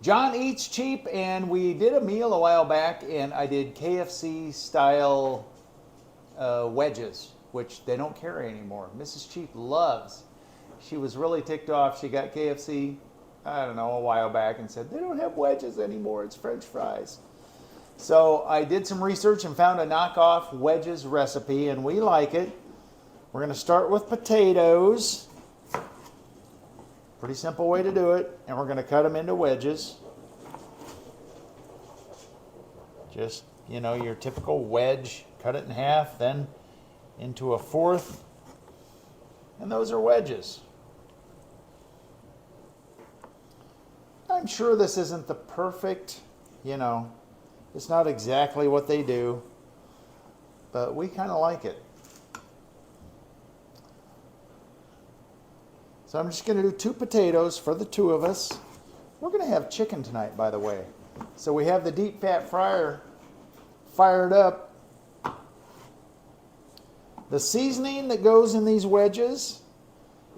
John Eats Cheap, and we did a meal a while back, and I did KFC style wedges, which they don't carry anymore. Mrs. Cheap loves. She was really ticked off. She got KFC, I don't know, a while back and said, they don't have wedges anymore. It's French fries. So I did some research and found a knockoff wedges recipe, and we like it. We're going to start with potatoes. Pretty simple way to do it. And we're going to cut them into wedges. Just, you know, your typical wedge. Cut it in half, then into a fourth. And those are wedges. I'm sure this isn't the perfect, you know, it's not exactly what they do, but we kind of like it. So I'm just going to do 2 potatoes for the 2 of us. We're going to have chicken tonight, by the way. So we have the deep fat fryer fired up. The seasoning that goes in these wedges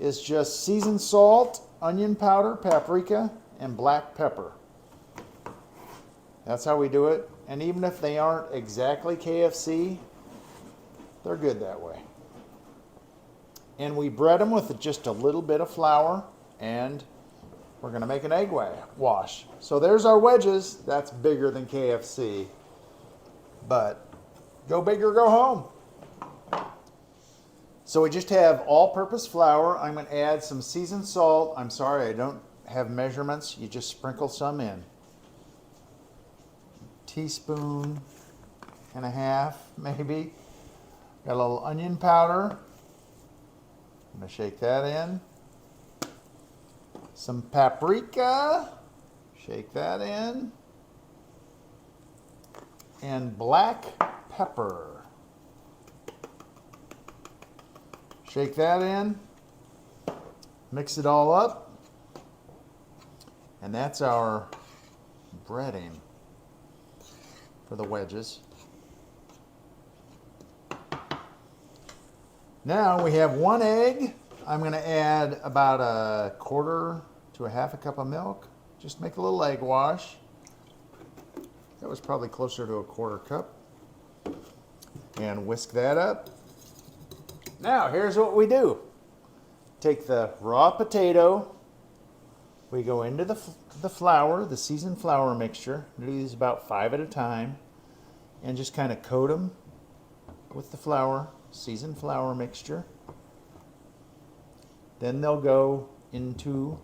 is just seasoned salt, onion powder, paprika, and black pepper. That's how we do it. And even if they aren't exactly KFC, they're good that way. And we bread them with just a little bit of flour, and we're going to make an egg wash. So there's our wedges. That's bigger than KFC. But go big or go home. So we just have all-purpose flour. I'm going to add some seasoned salt. I'm sorry, I don't have measurements. You just sprinkle some in. Teaspoon and a half, maybe. Got a little onion powder. I'm going to shake that in. Some paprika. Shake that in. And black pepper. Shake that in. Mix it all up. And that's our breading for the wedges. Now we have 1 egg. I'm going to add about a 1/4 to a 1/2 cup of milk. Just make a little egg wash. That was probably closer to a 1/4 cup. And whisk that up. Now here's what we do. Take the raw potato. We go into the flour, the seasoned flour mixture. We do these about 5 at a time. And just kind of coat them with the flour, seasoned flour mixture. Then they'll go into,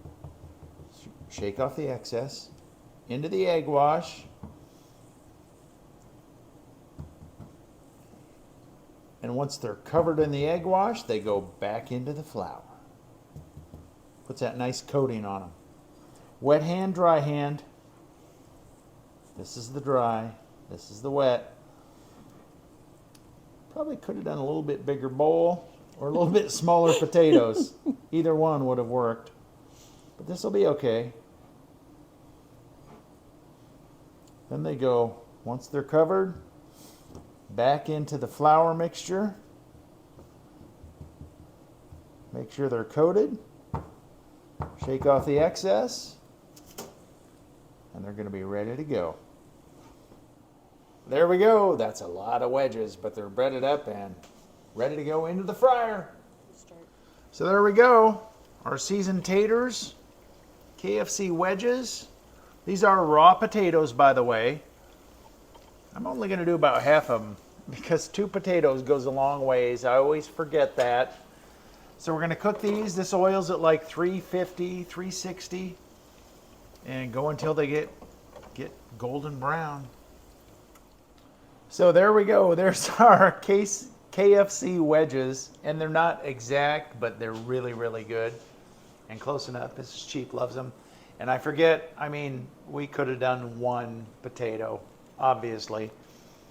shake off the excess, into the egg wash. And once they're covered in the egg wash, they go back into the flour. Puts that nice coating on them. Wet hand, dry hand. This is the dry. This is the wet. Probably could have done a little bit bigger bowl or a little bit smaller potatoes. Either one would have worked. But this will be okay. Then they go, once they're covered, back into the flour mixture. Make sure they're coated. Shake off the excess. And they're going to be ready to go. There we go. That's a lot of wedges, but they're breaded up and ready to go into the fryer. So there we go. Our seasoned taters, KFC wedges. These are raw potatoes, by the way. I'm only going to do about half of them because 2 potatoes goes a long ways. I always forget that. So we're going to cook these. This oil's at like 350, 360. And go until they get golden brown. So there we go. There's our KFC wedges. And they're not exact, but they're really, really good. And close enough. Mrs. Cheap loves them. And I forget, I mean, we could have done 1 potato, obviously.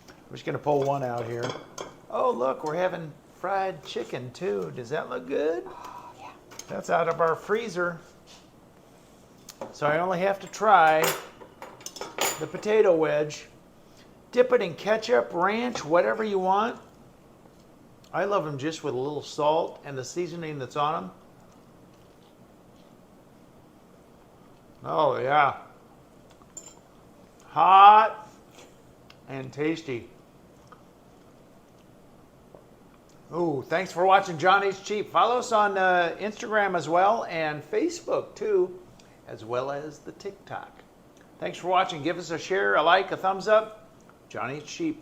I'm just going to pull one out here. Oh, look, we're having fried chicken, too. Does that look good? Oh, yeah. That's out of our freezer. So I only have to try the potato wedge. Dip it in ketchup, ranch, whatever you want. I love them just with a little salt and the seasoning that's on them. Oh, yeah. Hot and tasty. Ooh, thanks for watching Johnny's Cheap. Follow us on Instagram as well, and Facebook too, as well as the TikTok. Thanks for watching. Give us a share, a like, a thumbs up. Johnny's Cheap.